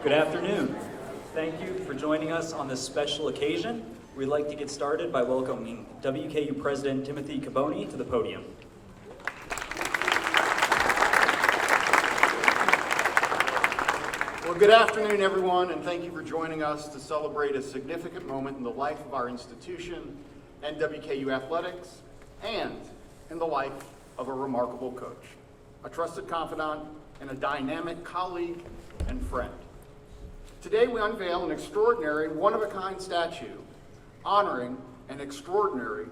Good afternoon. Thank you for joining us on this special occasion. We'd like to get started by welcoming WKU President Timothy Caboni to the podium. Well, good afternoon, everyone, and thank you for joining us to celebrate a significant moment in the life of our institution and WKU athletics, and in the life of a remarkable coach, a trusted confidant, and a dynamic colleague and friend. Today, we unveil an extraordinary, one-of-a-kind statue honoring an extraordinary,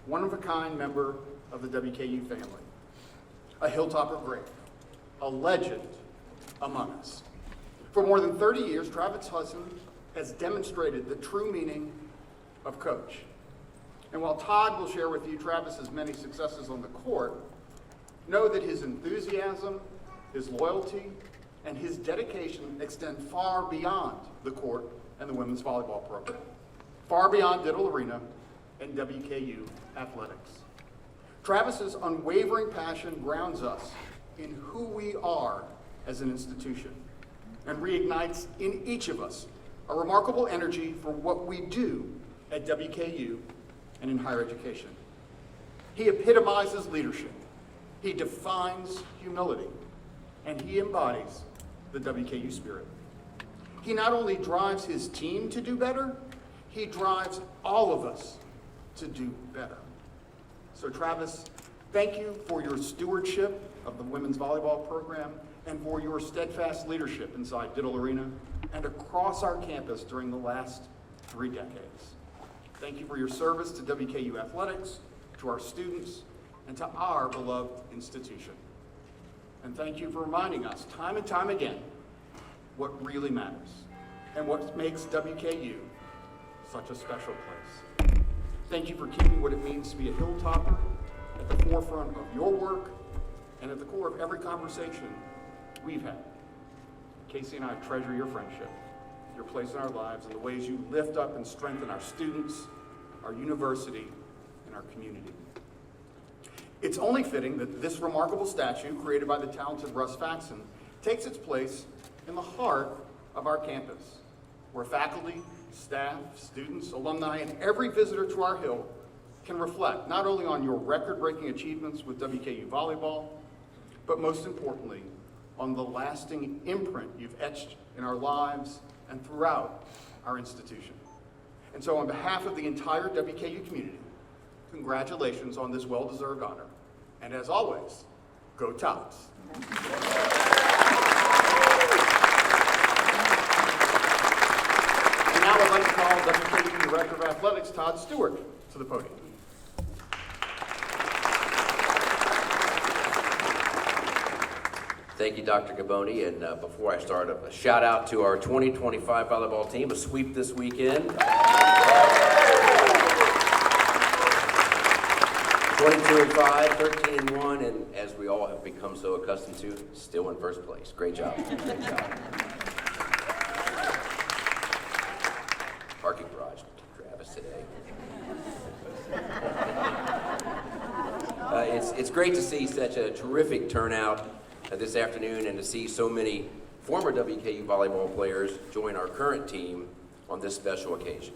one-of-a-kind member of the WKU family, a Hilltopper great, a legend among us. For more than 30 years, Travis Hudson has demonstrated the true meaning of coach. And while Todd will share with you Travis's many successes on the court, know that his enthusiasm, his loyalty, and his dedication extend far beyond the court and the women's volleyball program, far beyond Diddle Arena and WKU athletics. Travis's unwavering passion grounds us in who we are as an institution and reignites in each of us a remarkable energy for what we do at WKU and in higher education. He epitomizes leadership, he defines humility, and he embodies the WKU spirit. He not only drives his team to do better, he drives all of us to do better. So Travis, thank you for your stewardship of the women's volleyball program and for your steadfast leadership inside Diddle Arena and across our campus during the last 3 decades. Thank you for your service to WKU athletics, to our students, and to our beloved institution. And thank you for reminding us time and time again what really matters and what makes WKU such a special place. Thank you for keeping what it means to be a Hilltopper at the forefront of your work and at the core of every conversation we've had. Casey and I treasure your friendship, your place in our lives, and the ways you lift up and strengthen our students, our university, and our community. It's only fitting that this remarkable statue, created by the talented Russ Faxon, takes its place in the heart of our campus, where faculty, staff, students, alumni, and every visitor to our Hill can reflect not only on your record-breaking achievements with WKU volleyball, but most importantly, on the lasting imprint you've etched in our lives and throughout our institution. And so on behalf of the entire WKU community, congratulations on this well-deserved honor. And as always, go Tops. And now I'd like to call WKU Director of Athletics, Todd Stewart, to the podium. Thank you, Dr. Caboni. And before I start, a shout out to our 2025 volleyball team, a sweep this weekend. 22-5, 13-1, and as we all have become so accustomed to, still in first place. Great job. Great job. Parking garage, Travis today. It's great to see such a terrific turnout this afternoon and to see so many former WKU volleyball players join our current team on this special occasion.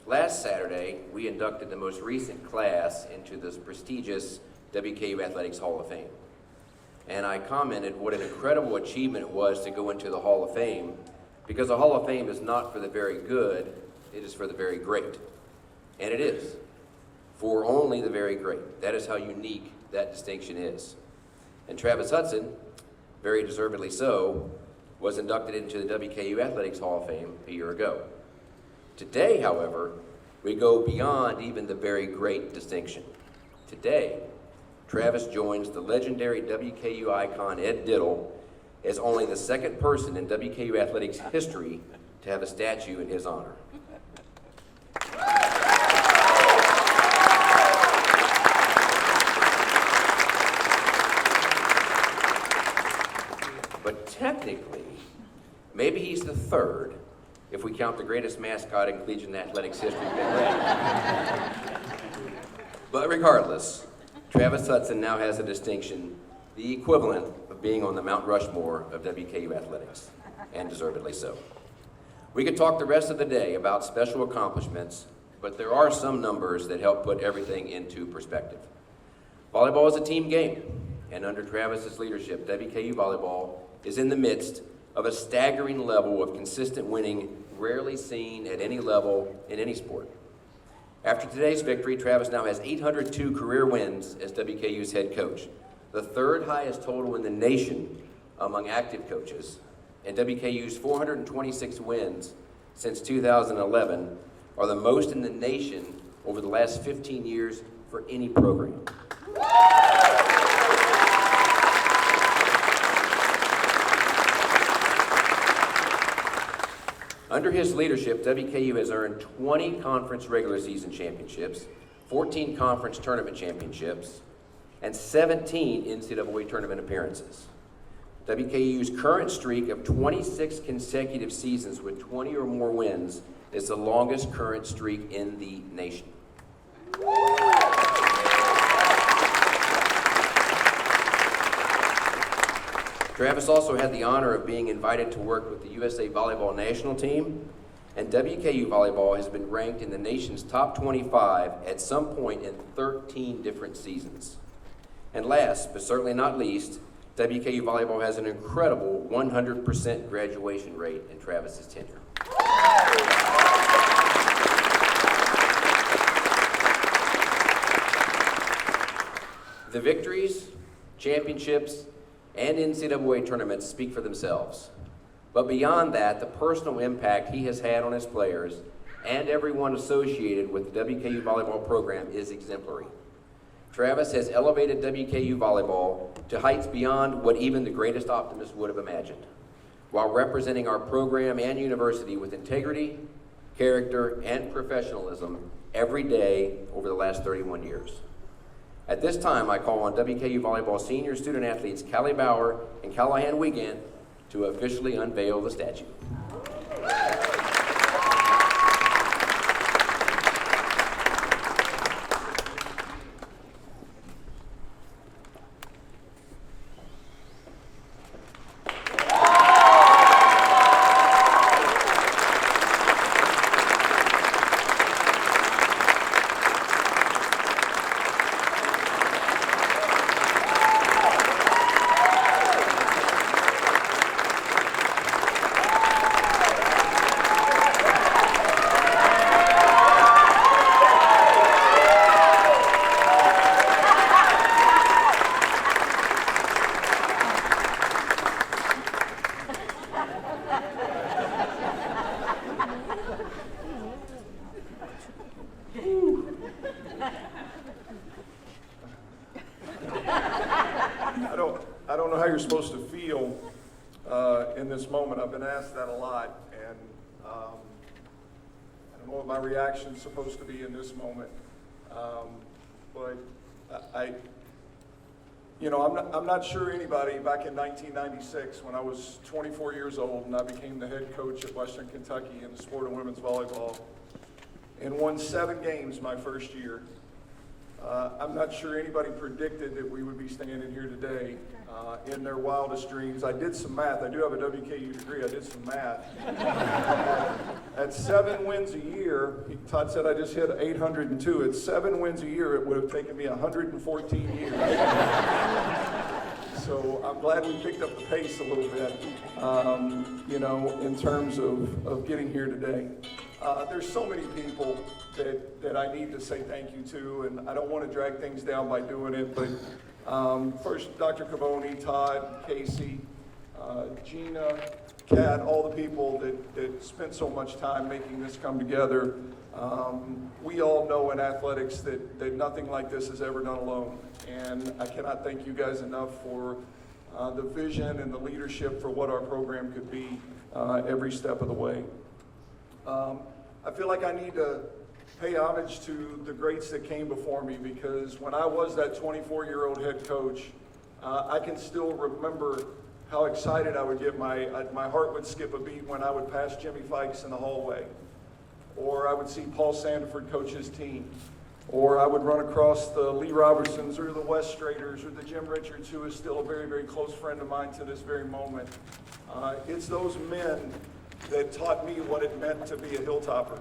Last Saturday, we inducted the most recent class into this prestigious WKU Athletics Hall of Fame. And I commented what an incredible achievement it was to go into the Hall of Fame, because the Hall of Fame is not for the very good, it is for the very great. And it is, for only the very great. That is how unique that distinction is. And Travis Hudson, very deservedly so, was inducted into the WKU Athletics Hall of Fame a year ago. Today, however, we go beyond even the very great distinction. Today, Travis joins the legendary WKU icon Ed Diddle as only the second person in WKU athletics history to have a statue in his honor. But technically, maybe he's the third, if we count the greatest mascot in collegiate athletics history, Ben Ray. But regardless, Travis Hudson now has a distinction, the equivalent of being on the Mount Rushmore of WKU athletics, and deservedly so. We could talk the rest of the day about special accomplishments, but there are some numbers that help put everything into perspective. Volleyball is a team game, and under Travis's leadership, WKU volleyball is in the midst of a staggering level of consistent winning rarely seen at any level in any sport. After today's victory, Travis now has 802 career wins as WKU's head coach, the third highest total in the nation among active coaches, and WKU's 426 wins since 2011 are the most in the nation over the last 15 years for any program. Under his leadership, WKU has earned 20 conference regular season championships, 14 conference tournament championships, and 17 NCAA tournament appearances. WKU's current streak of 26 consecutive seasons with 20 or more wins is the longest current streak in the nation. Travis also had the honor of being invited to work with the USA Volleyball national team, and WKU volleyball has been ranked in the nation's top 25 at some point in 13 different seasons. And last, but certainly not least, WKU volleyball has an incredible 100% graduation rate in Travis's tenure. The victories, championships, and NCAA tournaments speak for themselves. But beyond that, the personal impact he has had on his players and everyone associated with the WKU volleyball program is exemplary. Travis has elevated WKU volleyball to heights beyond what even the greatest optimist would have imagined, while representing our program and university with integrity, character, and professionalism every day over the last 31 years. At this time, I call on WKU volleyball senior student athletes Callie Bauer and Callahan Wiegand to officially unveil the statue. I don't know how you're supposed to feel in this moment. I've been asked that a lot, and I don't know what my reaction's supposed to be in this moment. But I'm not sure anybody back in 1996, when I was 24 years old and I became the head coach at Western Kentucky in the sport of women's volleyball and won 7 games my first year. I'm not sure anybody predicted that we would be standing here today in their wildest dreams. I did some math. I do have a WKU degree. I did some math. At 7 wins a year, Todd said I just hit 802. At 7 wins a year, it would have taken me 114 years. So I'm glad we picked up the pace a little bit, in terms of getting here today. There's so many people that I need to say thank you to, and I don't want to drag things down by doing it, but first, Dr. Cavoni, Todd, Casey, Gina, Kat, all the people that spent so much time making this come together. We all know in athletics that nothing like this is ever done alone, and I cannot thank you guys enough for the vision and the leadership for what our program could be every step of the way. I feel like I need to pay homage to the greats that came before me, because when I was that 24-year-old head coach, I can still remember how excited I would get. My heart would skip a beat when I would pass Jimmy Fikes in the hallway, or I would see Paul Sandiford coach his team, or I would run across the Lee Robertsons or the West Straters or the Jim Richards, who is still a very, very close friend of mine to this very moment. It's those men that taught me what it meant to be a hilltopper.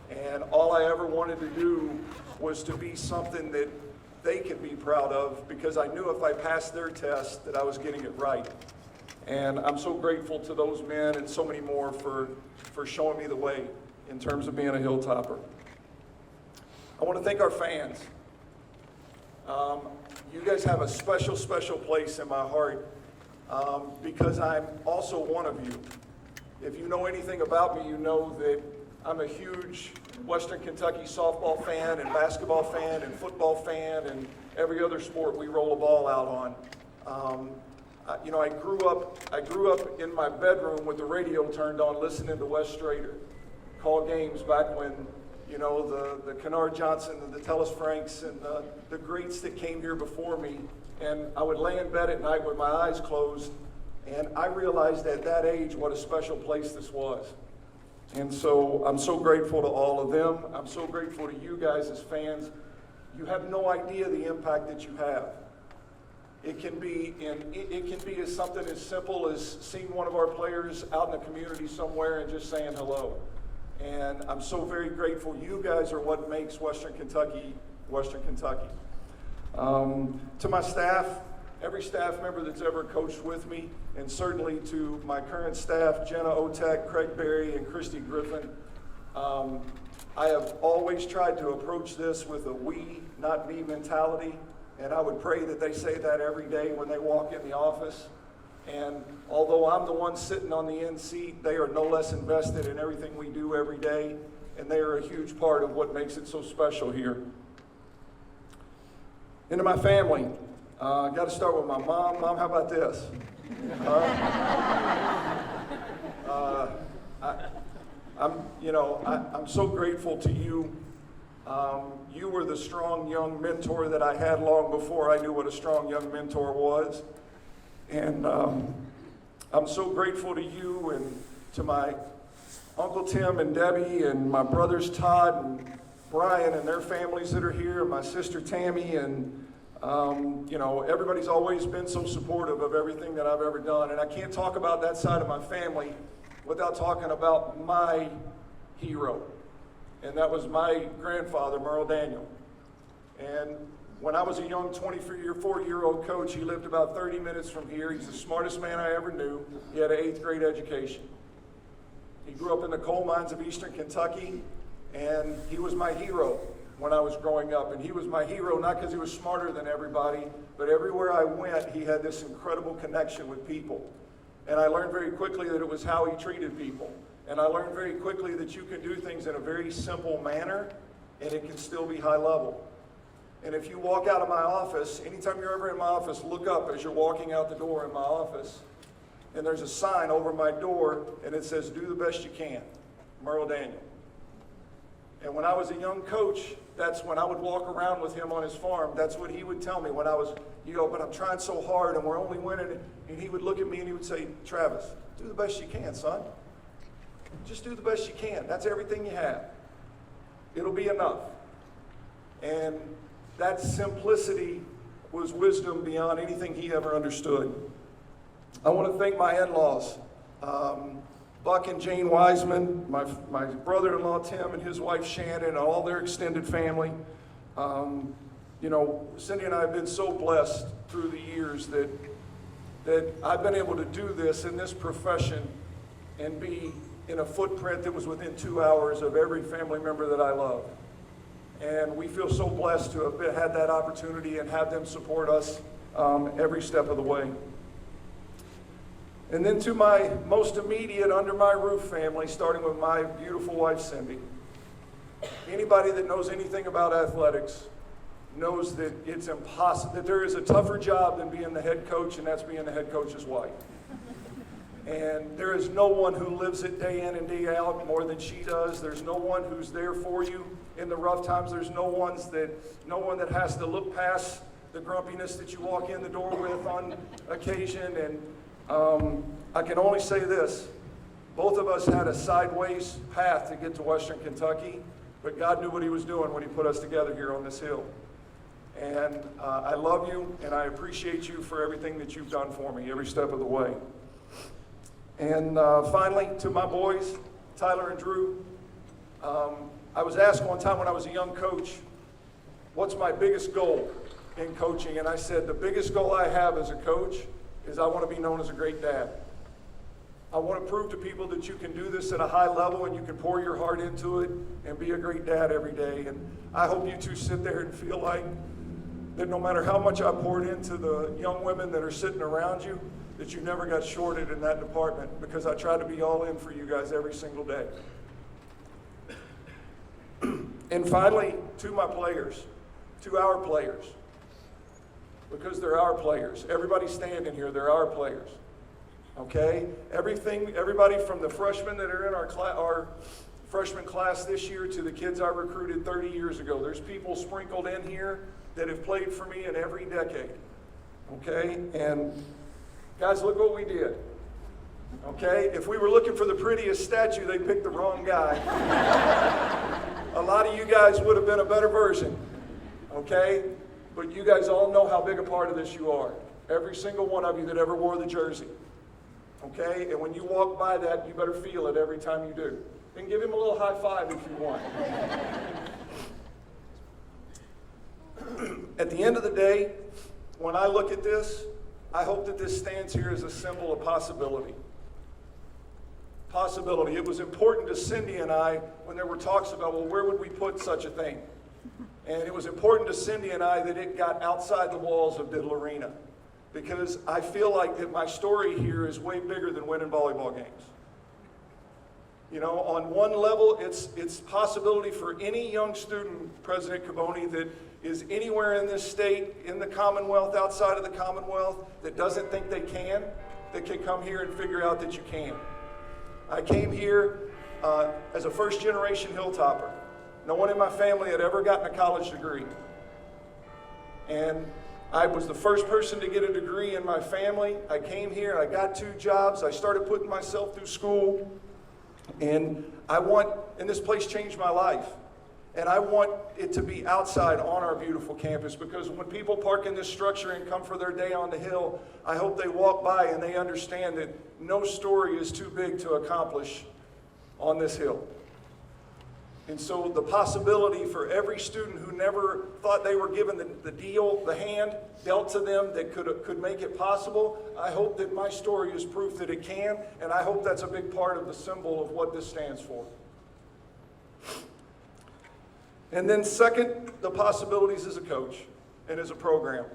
And all I ever wanted to do was to be something that they could be proud of, because I knew if I passed their test that I was getting it right. And I'm so grateful to those men and so many more for showing me the way in terms of being a hilltopper. I want to thank our fans. You guys have a special, special place in my heart because I'm also one of you. If you know anything about me, you know that I'm a huge Western Kentucky softball fan and basketball fan and football fan and every other sport we roll a ball out on. I grew up in my bedroom with the radio turned on, listening to Wes Strader call games back when, the Kennard Johnson and the Tellis Franks and the greats that came here before me. And I would lay in bed at night with my eyes closed, and I realized at that age what a special place this was. And so I'm so grateful to all of them. I'm so grateful to you guys as fans. You have no idea the impact that you have. It can be as something as simple as seeing one of our players out in the community somewhere and just saying hello. And I'm so very grateful. You guys are what makes Western Kentucky, Western Kentucky. To my staff, every staff member that's ever coached with me, and certainly to my current staff, Jenna Otek, Craig Berry, and Christy Griffin. I have always tried to approach this with a we, not me mentality, and I would pray that they say that every day when they walk in the office. And although I'm the one sitting on the end seat, they are no less invested in everything we do every day, and they are a huge part of what makes it so special here. Into my family. Got to start with my mom. Mom, how about this? I'm so grateful to you. You were the strong young mentor that I had long before I knew what a strong young mentor was. And I'm so grateful to you and to my Uncle Tim and Debbie and my brothers Todd and Brian and their families that are here, and my sister Tammy, and everybody's always been so supportive of everything that I've ever done. And I can't talk about that side of my family without talking about my hero. And that was my grandfather, Merle Daniel. And when I was a young 24-year-old coach, he lived about 30 minutes from here. He's the smartest man I ever knew. He had an 8th grade education. He grew up in the coal mines of Eastern Kentucky, and he was my hero when I was growing up. And he was my hero not because he was smarter than everybody, but everywhere I went, he had this incredible connection with people. And I learned very quickly that it was how he treated people. And I learned very quickly that you can do things in a very simple manner, and it can still be high level. And if you walk out of my office, anytime you're ever in my office, look up as you're walking out the door in my office, and there's a sign over my door, and it says, "Do the best you can, Merle Daniel." And when I was a young coach, that's when I would walk around with him on his farm. That's what he would tell me when I was, but I'm trying so hard, and we're only winning. And he would look at me and he would say, "Travis, do the best you can, son. Just do the best you can. That's everything you have. It'll be enough." And that simplicity was wisdom beyond anything he ever understood. I want to thank my in-laws, Buck and Jane Wiseman, my brother-in-law Tim and his wife Shannon, and all their extended family. Cindy and I have been so blessed through the years that I've been able to do this in this profession and be in a footprint that was within 2 hours of every family member that I love. And we feel so blessed to have had that opportunity and have them support us every step of the way. And then to my most immediate under my roof family, starting with my beautiful wife, Cindy. Anybody that knows anything about athletics knows that it's impossible, that there is a tougher job than being the head coach, and that's being the head coach's wife. And there is no one who lives it day in and day out more than she does. There's no one who's there for you in the rough times. There's no one that has to look past the grumpiness that you walk in the door with on occasion. And I can only say this. Both of us had a sideways path to get to Western Kentucky, but God knew what he was doing when he put us together here on this hill. And I love you, and I appreciate you for everything that you've done for me every step of the way. And finally, to my boys, Tyler and Drew, I was asked one time when I was a young coach, what's my biggest goal in coaching? And I said, the biggest goal I have as a coach is I want to be known as a great dad. I want to prove to people that you can do this at a high level and you can pour your heart into it and be a great dad every day. And I hope you two sit there and feel like that no matter how much I poured into the young women that are sitting around you, that you never got shorted in that department, because I try to be all in for you guys every single day. And finally, to my players, to our players, because they're our players. Everybody standing here, they're our players. Okay? Everybody from the freshmen that are in our freshman class this year to the kids I recruited 30 years ago. There's people sprinkled in here that have played for me in every decade. Okay? And guys, look what we did. Okay? If we were looking for the prettiest statue, they picked the wrong guy. A lot of you guys would have been a better version. Okay? But you guys all know how big a part of this you are. Every single one of you that ever wore the jersey. Okay? And when you walk by that, you better feel it every time you do. And give him a little high five if you want. At the end of the day, when I look at this, I hope that this stands here as a symbol of possibility. Possibility. It was important to Cindy and I when there were talks about, well, where would we put such a thing? And it was important to Cindy and I that it got outside the walls of Diddle Arena, because I feel like that my story here is way bigger than winning volleyball games. You know, on one level, it's possibility for any young student, President Caboni, that is anywhere in this state, in the Commonwealth, outside of the Commonwealth, that doesn't think they can, that can come here and figure out that you can. I came here as a first-generation Hilltopper. No one in my family had ever gotten a college degree. And I was the first person to get a degree in my family. I came here, I got 2 jobs, I started putting myself through school. And this place changed my life. And I want it to be outside on our beautiful campus, because when people park in this structure and come for their day on the hill, I hope they walk by and they understand that no story is too big to accomplish on this hill. And so the possibility for every student who never thought they were given the hand dealt to them that could make it possible, I hope that my story is proof that it can, and I hope that's a big part of the symbol of what this stands for. And then second, the possibilities as a coach and as a program.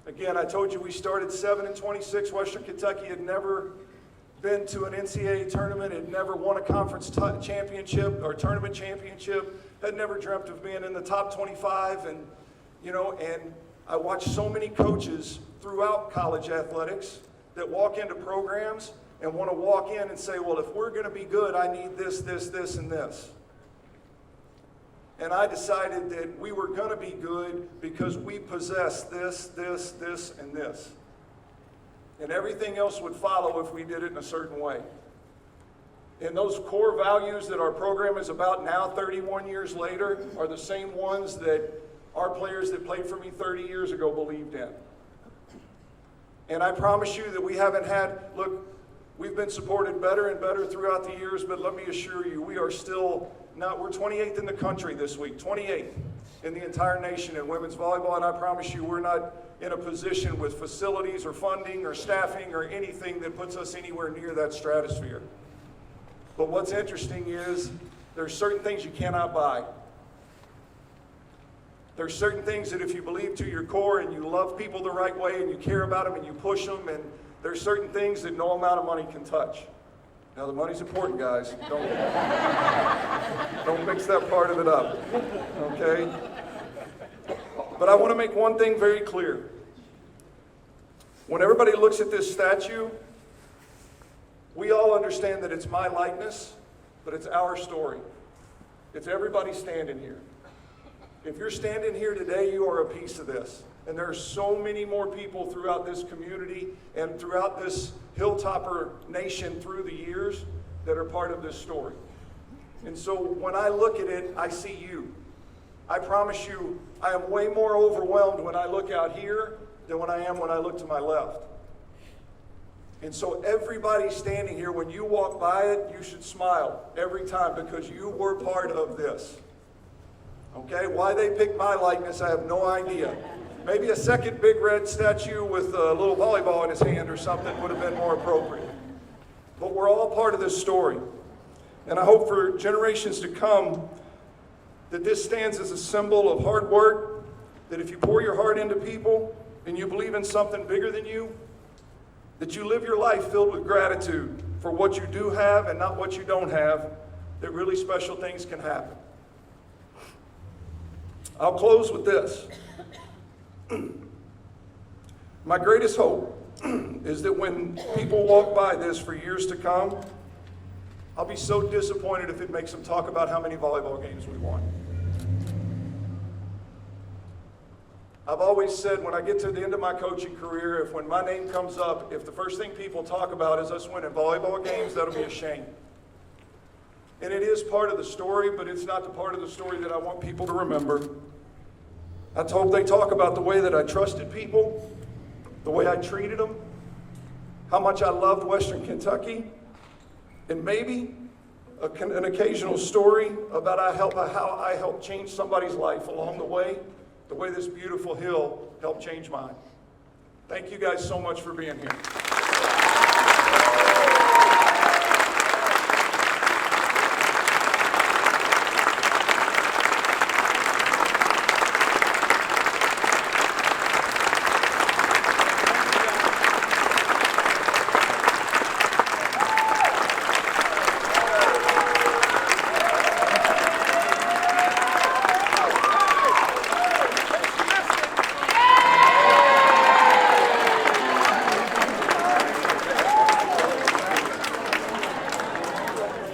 Again, I told you we started 7-26. Western Kentucky had never been to an NCAA tournament, had never won a conference championship or tournament championship, had never dreamt of being in the top 25. And, you know, and I watched so many coaches throughout college athletics that walk into programs and want to walk in and say, well, if we're going to be good, I need this, this, this, and this. And I decided that we were going to be good because we possess this, this, this, and this. And everything else would follow if we did it in a certain way. And those core values that our program is about now, 31 years later, are the same ones that our players that played for me 30 years ago believed in. And I promise you that we haven't had, look, we've been supported better and better throughout the years, but let me assure you, we are still not, we're 28th in the country this week, 28th in the entire nation in women's volleyball, and I promise you we're not in a position with facilities or funding or staffing or anything that puts us anywhere near that stratosphere. But what's interesting is there's certain things you cannot buy. There's certain things that if you believe to your core and you love people the right way and you care about them and you push them, and there's certain things that no amount of money can touch. Now the money's important, guys. Don't mix that part of it up, okay? But I want to make one thing very clear. When everybody looks at this statue, we all understand that it's my likeness, but it's our story. It's everybody standing here. If you're standing here today, you are a piece of this. And there are so many more people throughout this community and throughout this Hilltopper nation through the years that are part of this story. And so when I look at it, I see you. I promise you, I am way more overwhelmed when I look out here than when I am when I look to my left. And so everybody standing here, when you walk by it, you should smile every time because you were part of this. Okay? Why they picked my likeness, I have no idea. Maybe a second big red statue with a little volleyball in his hand or something would have been more appropriate. But we're all part of this story. And I hope for generations to come that this stands as a symbol of hard work, that if you pour your heart into people and you believe in something bigger than you, that you live your life filled with gratitude for what you do have and not what you don't have, that really special things can happen. I'll close with this. My greatest hope is that when people walk by this for years to come, I'll be so disappointed if it makes them talk about how many volleyball games we won. I've always said when I get to the end of my coaching career, when my name comes up, if the first thing people talk about is us winning volleyball games, that'll be a shame. And it is part of the story, but it's not the part of the story that I want people to remember. I hope they talk about the way that I trusted people, the way I treated them, how much I loved Western Kentucky, and maybe an occasional story about how I helped change somebody's life along the way this beautiful hill helped change mine. Thank you guys so much for being here.